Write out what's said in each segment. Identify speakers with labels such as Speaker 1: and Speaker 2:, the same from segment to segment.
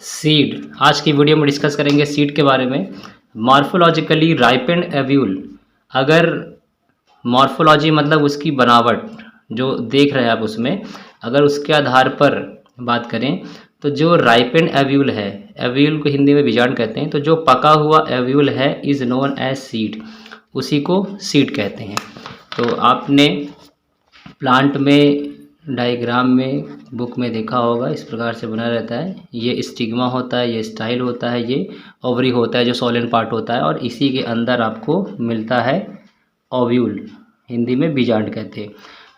Speaker 1: Seed. आज की video में डिस्कस करेंगे सीड के बारे में। Morphologically ripened ovule. अगर मॉर्फोलॉजी मतलब उसकी बनावट जो देख रहे हैं आप, उसमें अगर उसके आधार पर बात करें तो जो राइपेंड एव्यूल है, एव्यूल को हिंदी में बीजांड कहते हैं, तो जो पका हुआ एव्यूल है इज़ नोन एज सीड, उसी को सीड कहते हैं। तो आपने प्लांट में डायग्राम में बुक में देखा होगा, इस प्रकार से बना रहता है। ये स्टिग्मा होता है, ये स्टाइल होता है, ये ओवरी होता है जो सोलन पार्ट होता है, और इसी के अंदर आपको मिलता है ओव्यूल, हिंदी में बीजांड कहते हैं।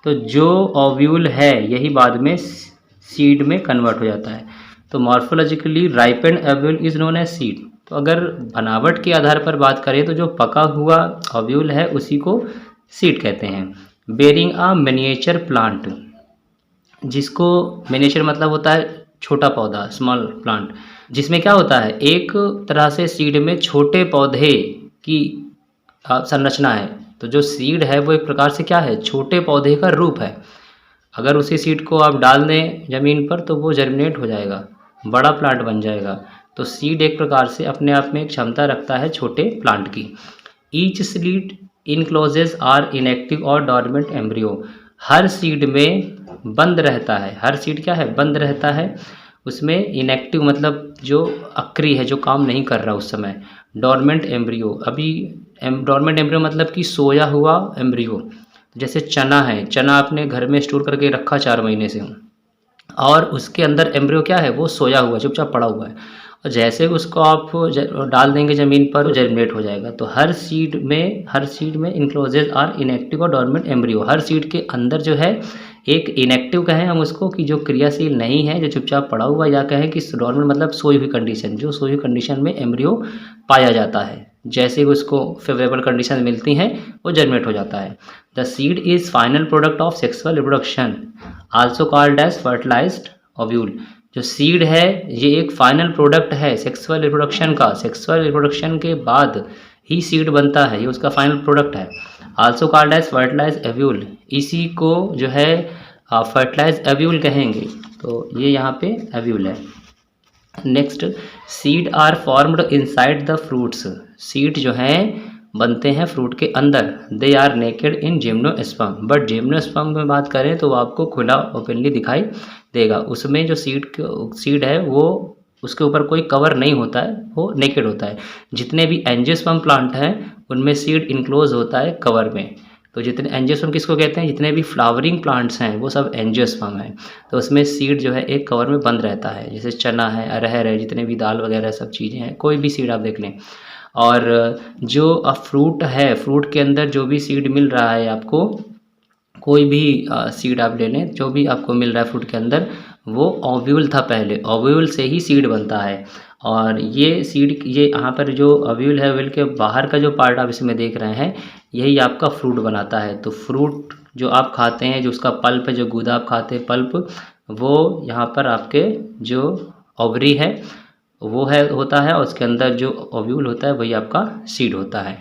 Speaker 1: तो जो ओव्यूल है यही बाद में सीड में कन्वर्ट हो जाता है। तो morphologically ripened ovule is known as seed. तो अगर बनावट के आधार पर बात करें तो जो पका हुआ ओव्यूल है उसी को सीड कहते हैं। बेरिंग अ मिनिएचर प्लांट, जिसको मिनिएचर मतलब होता है छोटा पौधा, स्मॉल प्लांट, जिसमें क्या होता है एक तरह से सीड में छोटे पौधे की संरचना है। तो जो सीड है वो एक प्रकार से क्या है, छोटे पौधे का रूप है। अगर उसी सीड को आप डाल दें ज़मीन पर तो वो जर्मिनेट हो जाएगा, बड़ा प्लांट बन जाएगा। तो सीड एक प्रकार से अपने आप में एक क्षमता रखता है छोटे प्लांट की। ईच सीड इनक्लोजेस आर इनएक्टिव और डॉर्मेंट एम्ब्रियो। हर सीड में बंद रहता है, हर सीड क्या है, बंद रहता है। उसमें इनएक्टिव मतलब जो अक्रिय है, जो काम नहीं कर रहा उस समय। डॉर्मेंट एम्ब्रियो, अभी डॉर्मेंट एम्ब्रियो मतलब कि सोया हुआ एम्ब्रियो। जैसे चना है, चना आपने घर में स्टोर करके रखा 4 महीने से, और उसके अंदर एम्ब्रियो क्या है, वो सोया हुआ, चुपचाप पड़ा हुआ है, और जैसे उसको आप डाल देंगे ज़मीन पर वो जर्मिनेट हो जाएगा। तो हर सीड में इनक्लोजेज आर इनएक्टिव और डॉर्मेंट एम्ब्रियो। हर सीड के अंदर जो है एक इनएक्टिव कहें हम उसको, कि जो क्रियाशील नहीं है, जो चुपचाप पड़ा हुआ, या कहें कि डॉर्मेंट मतलब सोई हुई कंडीशन, जो सोई हुई कंडीशन में एम्ब्रियो पाया जाता है। जैसे ही उसको फेवरेबल कंडीशन मिलती हैं वो जर्मिनेट हो जाता है। The seed is final product of sexual reproduction, also called as fertilised ovule. जो सीड है ये एक फाइनल प्रोडक्ट है सेक्सुअल रिप्रोडक्शन का। सेक्सुअल रिप्रोडक्शन के बाद ही सीड बनता है, ये उसका फाइनल प्रोडक्ट है। Also called as fertilised ovule, इसी को जो है फर्टिलाइज्ड ओव्यूल कहेंगे। तो ये यहाँ पे ओव्यूल है। Next, seed are formed inside the fruits. Seed जो हैं बनते हैं फ्रूट के अंदर। They are naked in gymnosperm, but gymnosperm में बात करें तो वो आपको खुला ओपनली दिखाई देगा। उसमें जो सीड है वो उसके ऊपर कोई कवर नहीं होता है, वो नेकेड होता है। जितने भी एंजियोस्पर्म प्लांट हैं उनमें सीड इनक्लोज होता है कवर में। तो जितने एंजियोस्पर्म किसको कहते हैं, जितने भी फ्लावरिंग प्लांट्स हैं वो सब एंजियोस्पर्म हैं। तो उसमें सीड जो है एक कवर में बंद रहता है, जैसे चना है, अरहर है, जितने भी दाल वगैरह सब चीज़ें हैं, कोई भी सीड आप देख लें। और जो फ्रूट है, फ्रूट के अंदर जो भी सीड मिल रहा है आपको, कोई भी सीड आप ले लें, जो भी आपको मिल रहा है फ्रूट के अंदर, वो ओव्यूल था पहले, ओव्यूल से ही सीड बनता है। और ये सीड, ये यहाँ पर जो ओव्यूल है, ओव्यूल के बाहर का जो पार्ट आप इसमें देख रहे हैं, यही आपका फ्रूट बनाता है। तो फ्रूट जो आप खाते हैं, जो उसका पल्प है, जो गूदा आप खाते हैं पल्प, वो यहाँ पर आपके जो ओवरी है वो है होता है, और उसके अंदर जो ओव्यूल होता है वही आपका सीड होता है।